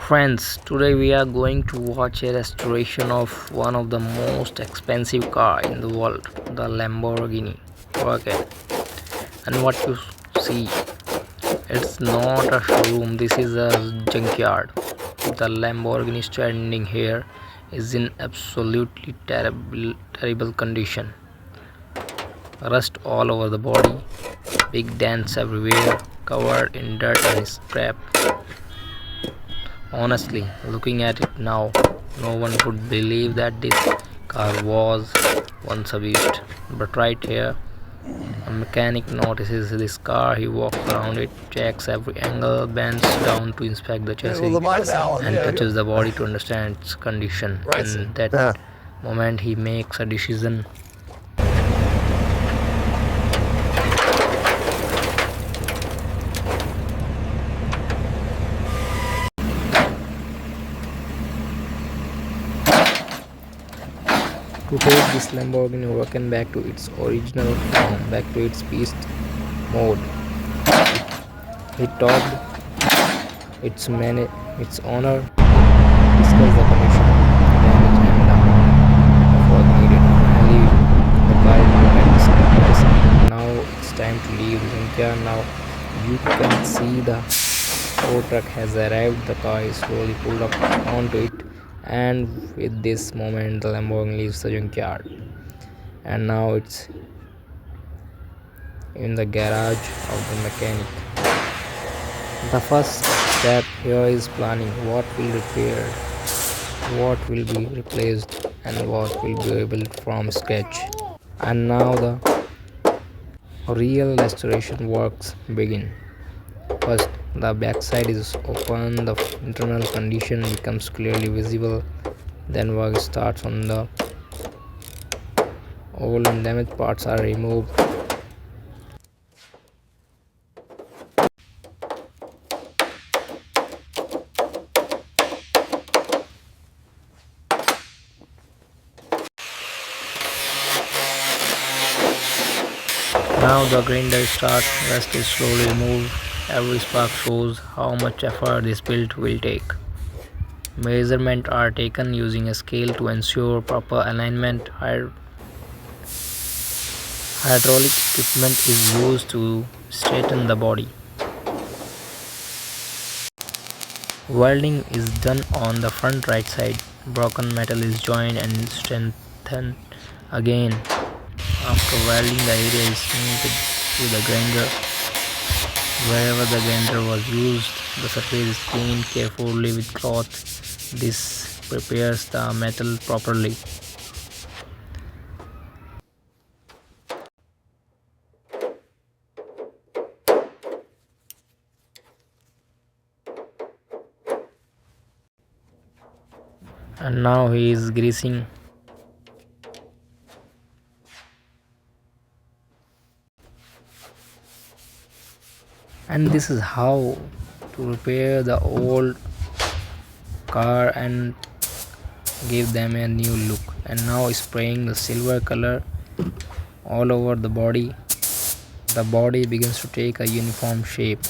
Friends, today we are going to watch a restoration of one of the most expensive car in the world, the Lamborghini Huracán. And what you see, it's not a showroom, this is a junkyard. The Lamborghini standing here is in absolutely terrible condition. Rust all over the body, big dents everywhere, covered in dirt and scrap. Honestly, looking at it now, no one could believe that this car was once a beast. But right here, a mechanic notices this car, he walks around it, checks every angle, bends down to inspect the chassis, and touches the body to understand its condition. In that moment, he makes a decision. To take this Lamborghini Huracán back to its original form, back to its beast mode. He talked its owner, discussed the condition, damage and of what needed. Finally, the car is not at discount price. Now it's time to leave the junkyard. Now you can see the tow truck has arrived. The car is slowly pulled up onto it. And with this moment, the Lamborghini leaves the junkyard, and now it's in the garage of the mechanic. The first step here is planning what will repair, what will be replaced, and what will be rebuilt from scratch. And now the real restoration works begin. First, the backside is open, the internal condition becomes clearly visible. Then work starts on the old and damaged parts are removed. Now the grinder starts, rust is slowly removed. Every spark shows how much effort this build will take. Measurements are taken using a scale to ensure proper alignment. Hydraulic equipment is used to straighten the body. Welding is done on the front right side. Broken metal is joined and strengthened again. After welding, the area is smoothed with a grinder. Wherever the grinder was used, the surface is cleaned carefully with cloth. This prepares the metal properly. And now he is greasing. And this is how to repair the old car and give them a new look. And now spraying the silver color all over the body. The body begins to take a uniform shape.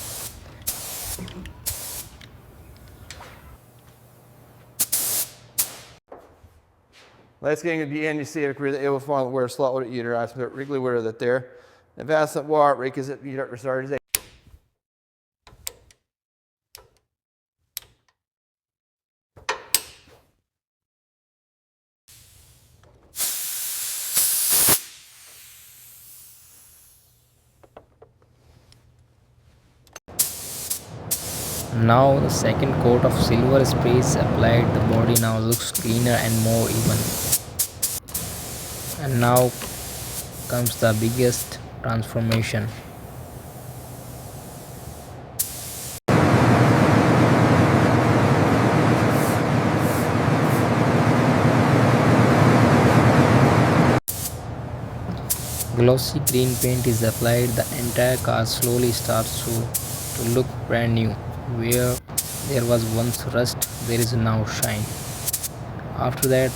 Leidskingen injiceer ik weer de eeuwen van waar slot wordt ieder als we regularly weer dat there. En vast dat water rake is it you don't restart it. Now the second coat of silver spray is applied. The body now looks cleaner and more even. And now comes the biggest transformation. Glossy green paint is applied. The entire car slowly starts to look brand new. Where there was once rust, there is now shine. After that,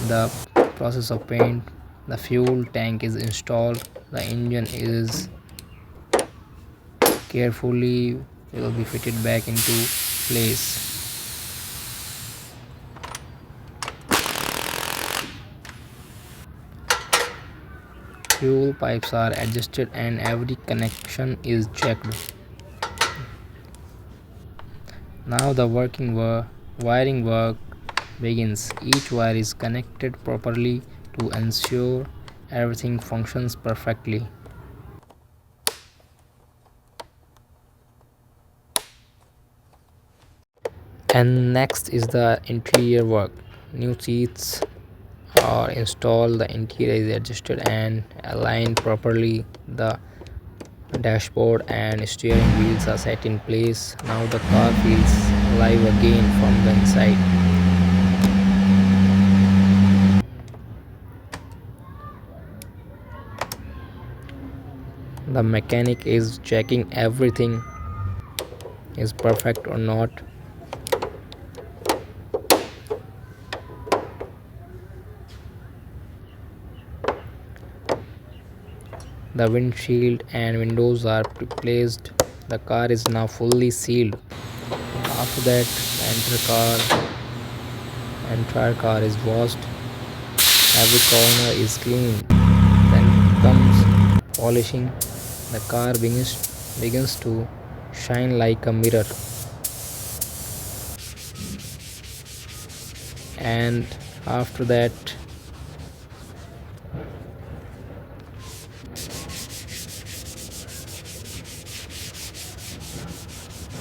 the process of paint, the fuel tank is installed, the engine is carefully will be fitted back into place. Fuel pipes are adjusted and every connection is checked. Now the wiring work begins. Each wire is connected properly to ensure everything functions perfectly. And next is the interior work. New seats are installed, the interior is adjusted and aligned properly. The dashboard and steering wheels are set in place. Now the car feels alive again from the inside. The mechanic is checking everything is perfect or not. The windshield and windows are replaced. The car is now fully sealed. After that, the entire car is washed. Every corner is cleaned. Then comes polishing. The car begins to shine like a mirror. And after that,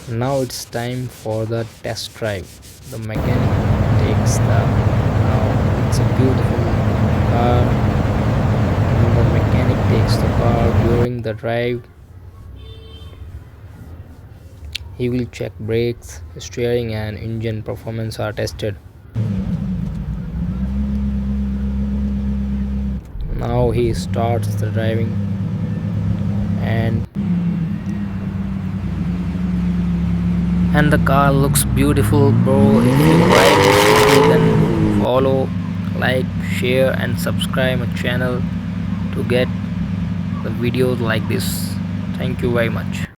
now it's time for the test drive. The mechanic takes now it's a beautiful car. And the mechanic takes the car during the drive. He will check brakes, steering and engine performance are tested. Now he starts the driving and the car looks beautiful, bro. If you like this video, then follow, like, share and subscribe my channel to get the videos like this. Thank you very much.